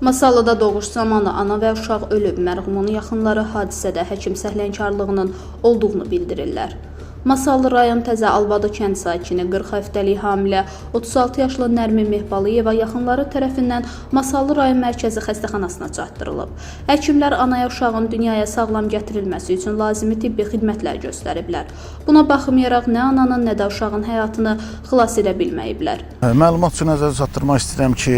Masallıda doğuş zamanı ana və uşaq ölüb. Mərhumun yaxınları hadisədə həkim səhlənkarlığının olduğunu bildirirlər. Masallı rayon Təzə Albadı kənd sakini 40 həftəlik hamilə 36 yaşlı Nərmin Mehbalıyeva yaxınları tərəfindən Masallı rayon mərkəzi xəstəxanasına çatdırılıb. Həkimlər anaya uşağın dünyaya sağlam gətirilməsi üçün lazımi tibbi xidmətlər göstəriblər. Buna baxmayaraq nə ananın, nə də uşağın həyatını xilas edə bilməyiblər. Məlumat üçün nəzərə çatdırmaq istəyirəm ki,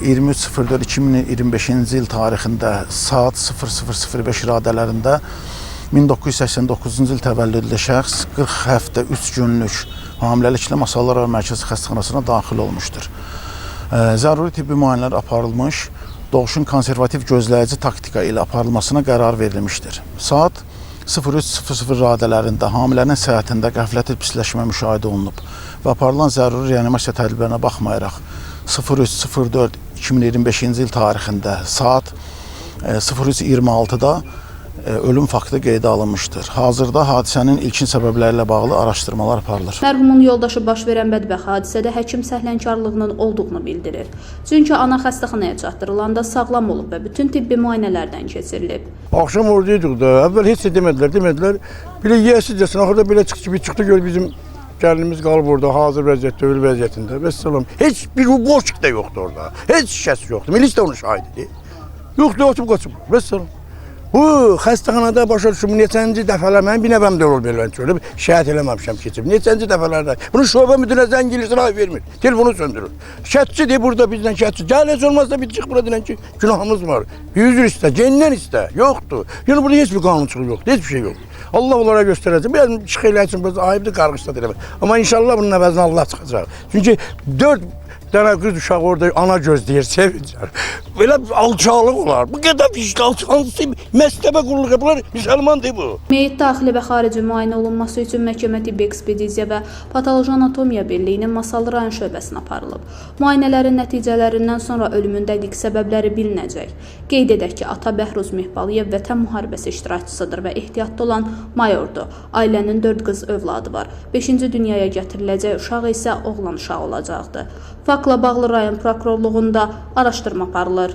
23.04.2025-ci il tarixində saat 00:05 radələrində 1989-cu il təvəllüdlü şəxs 40 həftə 3 günlük hamiləliklə Masallı rayon mərkəzi xəstəxanasına daxil olmuşdur. Zəruri tibbi müayinələr aparılmış, doğuşun konservativ gözləyici taktika ilə aparılmasına qərar verilmişdir. Saat 03:00 radələrində hamilənin səhhətində qəflətli pisləşmə müşahidə olunub və aparılan zəruri reanimasiya tədbirlərinə baxmayaraq 03:04.2025-ci il tarixində saat 03:26-da ölüm faktı qeydə alınmışdır. Hazırda hadisənin ilkin səbəbləri ilə bağlı araşdırmalar aparılır. Mərhumun yoldaşı baş verən bədbəxt hadisədə həkim səhlənkarlığının olduğunu bildirir. Çünki ana xəstəxanaya çatdırılanda sağlam olub və bütün tibbi müayinələrdən keçirilib. Axşam oradaydıq da, əvvəl heç nə demədilər. Belə yiyəsizcəsinə, axırda belə çıxdı, gör bizim gəlinimiz qalıb orada, hazır vəziyyətdə, ölü vəziyyətində. Vəssalam, heç bir boşluq da yoxdur orada, heç şikəsi yoxdur. Milis də onun şahididir. Yoxdur, atıb qaçıb, vəssalam. Bu xəstəxanada başa düşüm, neçənci dəfələr mənim bir nəvəm də olub belə görüb, şəhət eləməmişəm keçib. Neçənci dəfələrdə bunu şöbə müdürünə zəng eləyirsən, ay vermir. Telefonu söndürür. Şəhətçidir burada bizdən şəhətçi. Gəl heç olmazsa bir çıx bura deyən ki, günahımız var. 100 istə, cendən istə. Yoxdur. Yəni burada heç bir qanunçuluq yoxdur, heç bir şey yoxdur. Allah onlara göstərəcək. Biraz çıx elə üçün biraz ayıbdır, qarğışda deyirəm. Amma inşallah bunun əvəzinə Allah çıxacaq. Çünki 4 dənə qız uşaq orada ana gözləyir, sevincər. Belə alçalıq olar. Bu qədər pişik alçalıqsı məstəbə qulluq yapılar, müsəlmandır bu. Meyit daxili və xarici müayinə olunması üçün məhkəmə tibbi ekspedisiya və patoloji anatomiya birliyinin Masallı rayon şöbəsinə aparılıb. Müayinələrin nəticələrindən sonra ölümün dəqiq səbəbləri bilinəcək. Qeyd edək ki, ata Bəhruz Mehbalıyev Vətən müharibəsi iştirakçısıdır və ehtiyatda olan mayordur. Ailənin 4 qız övladı var. 5-ci dünyaya gətiriləcək uşaq isə oğlan uşağı olacaqdır. Faktla bağlı rayon prokurorluğunda araşdırma aparılır.